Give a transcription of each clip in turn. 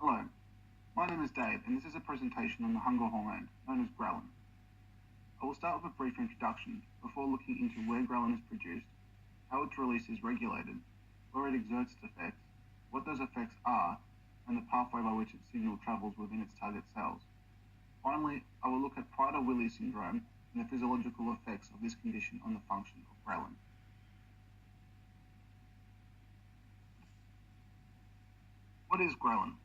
Hello, my name is Dave and this is a presentation on the hunger hormone, known as ghrelin. I will start with a brief introduction before looking into where ghrelin is produced, how its release is regulated, where it exerts its effects, what those effects are, and the pathway by which its signal travels within its target cells. Finally, I will look at Prader-Willi syndrome and the physiological effects of this condition on the function of ghrelin. What is ghrelin?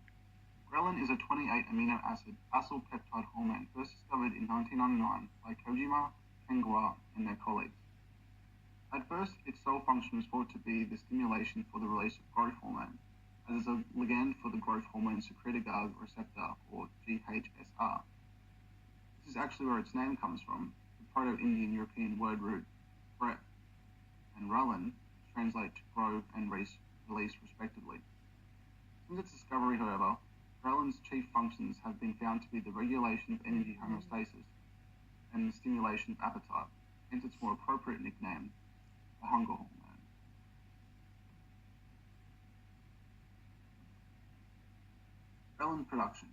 Ghrelin is a 28 amino acid acyl peptide hormone first discovered in 1999 by Kojima, Kengwa, and their colleagues. At first, its sole function was thought to be the stimulation for the release of growth hormone, as it's a ligand for the growth hormone secretagogue receptor, or GHSR. This is actually where its name comes from, the Proto-Indian European word root "gret" and "ralin," which translate to grow and release respectively. Since its discovery, however, ghrelin's chief functions have been found to be the regulation of energy homeostasis and the stimulation of appetite, hence its more appropriate nickname, the hunger hormone. Ghrelin production.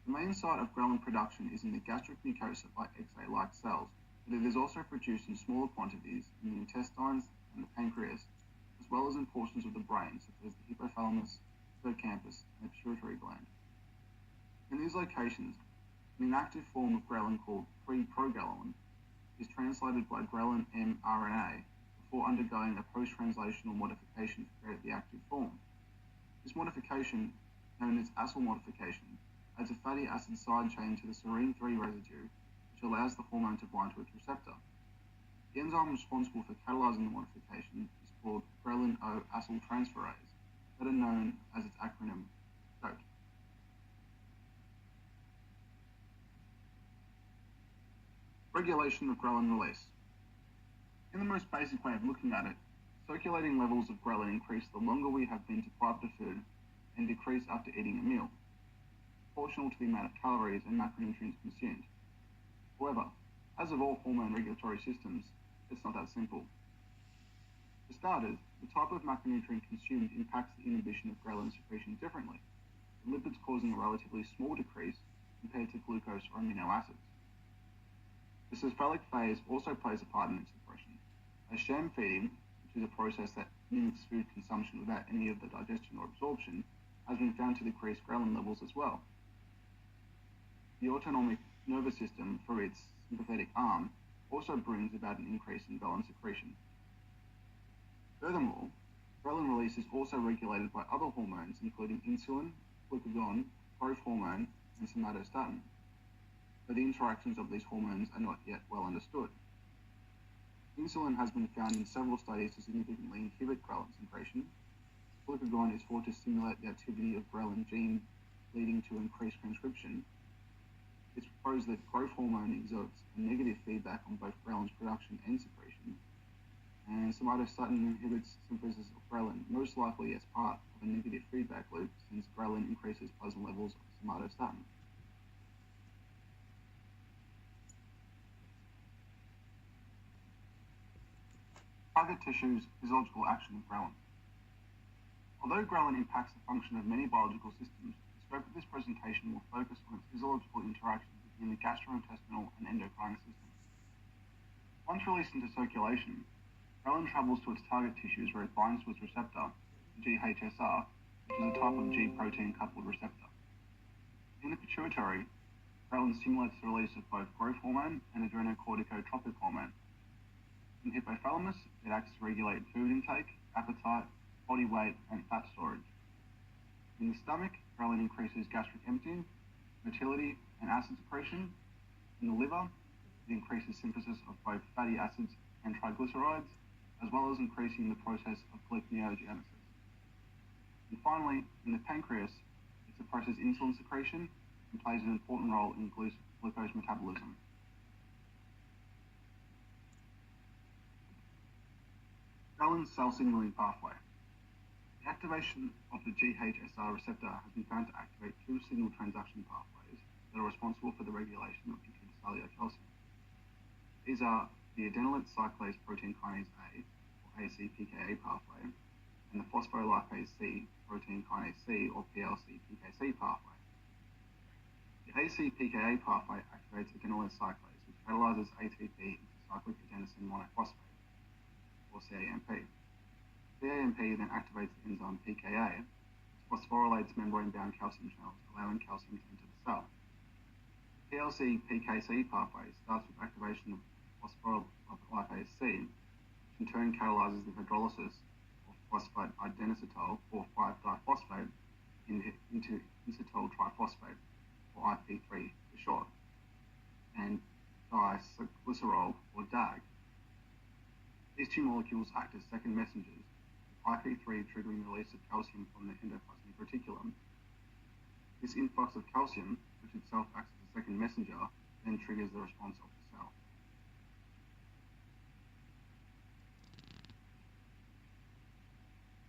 The main site of ghrelin production is in the gastric mucosa by XA-like cells, but it is also produced in smaller quantities in the intestines and the pancreas, as well as in portions of the brain, such as the hypothalamus, hippocampus, and the pituitary gland. In these locations, an inactive form of ghrelin called pre-progrelin is translated by ghrelin mRNA before undergoing a post-translational modification to create the active form. This modification, known as acyl modification, adds a fatty acid side chain to the serine 3 residue, which allows the hormone to bind to its receptor. The enzyme responsible for catalyzing the modification is called ghrelin O acyltransferase, better known as its acronym GOAT. Regulation of ghrelin release. In the most basic way of looking at it, circulating levels of ghrelin increase the longer we have been deprived of food and decrease after eating a meal, proportional to the amount of calories and macronutrients consumed. However, as of all hormone regulatory systems, it's not that simple. For starters, the type of macronutrient consumed impacts the inhibition of ghrelin secretion differently, with lipids causing a relatively small decrease compared to glucose or amino acids. The cephalic phase also plays a part in its suppression, as sham feeding, which is a process that mimics food consumption without any of the digestion or absorption, has been found to decrease ghrelin levels as well. The autonomic nervous system, through its sympathetic arm, also brings about an increase in ghrelin secretion. Furthermore, ghrelin release is also regulated by other hormones including insulin, glucagon, growth hormone, and somatostatin, but the interactions of these hormones are not yet well understood. Insulin has been found in several studies to significantly inhibit ghrelin secretion. Glucagon is thought to stimulate the activity of ghrelin gene, leading to increased transcription. It's proposed that growth hormone exerts a negative feedback on both ghrelin's production and secretion, and somatostatin inhibits synthesis of ghrelin, most likely as part of a negative feedback loop, since ghrelin increases plasma levels of somatostatin. Target tissues, physiological action of ghrelin. Although ghrelin impacts the function of many biological systems, the scope of this presentation will focus on its physiological interactions between the gastrointestinal and endocrine systems. Once released into circulation, ghrelin travels to its target tissues where it binds to its receptor, the GHSR, which is a type of G protein-coupled receptor. In the pituitary, ghrelin stimulates the release of both growth hormone and adrenocorticotropic hormone. In the hypothalamus, it acts to regulate food intake, appetite, body weight, and fat storage. In the stomach, ghrelin increases gastric emptying, motility, and acid secretion. In the liver, it increases synthesis of both fatty acids and triglycerides, as well as increasing the process of glyconeogenesis. And finally, in the pancreas, it suppresses insulin secretion and plays an important role in glucose metabolism. Ghrelin cell signaling pathway. The activation of the GHSR receptor has been found to activate two signal transduction pathways that are responsible for the regulation of intracellular calcium. These are the adenylyl cyclase protein kinase A, or ACPKA pathway, and the phospholipase C protein kinase C, or PLC PAC-PKA pathway activates a ghrelin cyclase, which catalyzes ATP into cyclic adenosine monophosphate, or CAMP. CAMP then activates the enzyme PKA, which phosphorylates membrane-bound calcium channels, allowing calcium to enter the cell. The PLC-PKC pathway starts with activation of phospholipase C, which in turn catalyzes the hydrolysis of phosphate idinoacetyl, or 5-diphosphate, into inositol triphosphate, or IP3 for short, and diglycerol, or DAG. These two molecules act as second messengers, with IP3 triggering the release of calcium from the endoplasmic reticulum. This influx of calcium, which itself acts as a second messenger, then triggers the response of the cell.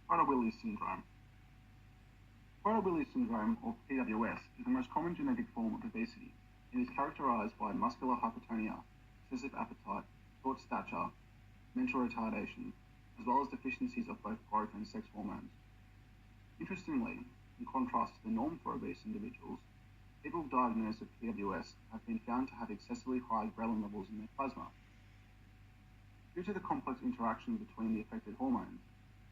Prader-Willi syndrome. Prader-Willi syndrome, or PWS, is the most common genetic form of obesity. It is characterized by muscular hypertonia, excessive appetite, short stature, mental retardation, as well as deficiencies of both growth and sex hormones. Interestingly, in contrast to the norm for obese individuals, people diagnosed with PWS have been found to have excessively high ghrelin levels in their plasma. Due to the complex interaction between the affected hormones,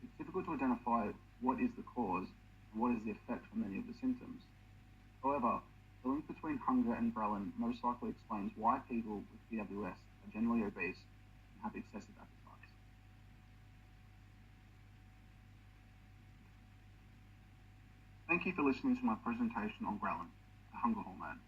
it's difficult to identify what is the cause and what is the effect for many of the symptoms. However, the link between hunger and ghrelin most likely explains why people with PWS are generally obese and have excessive appetites. Thank you for listening to my presentation on ghrelin, the hunger hormone.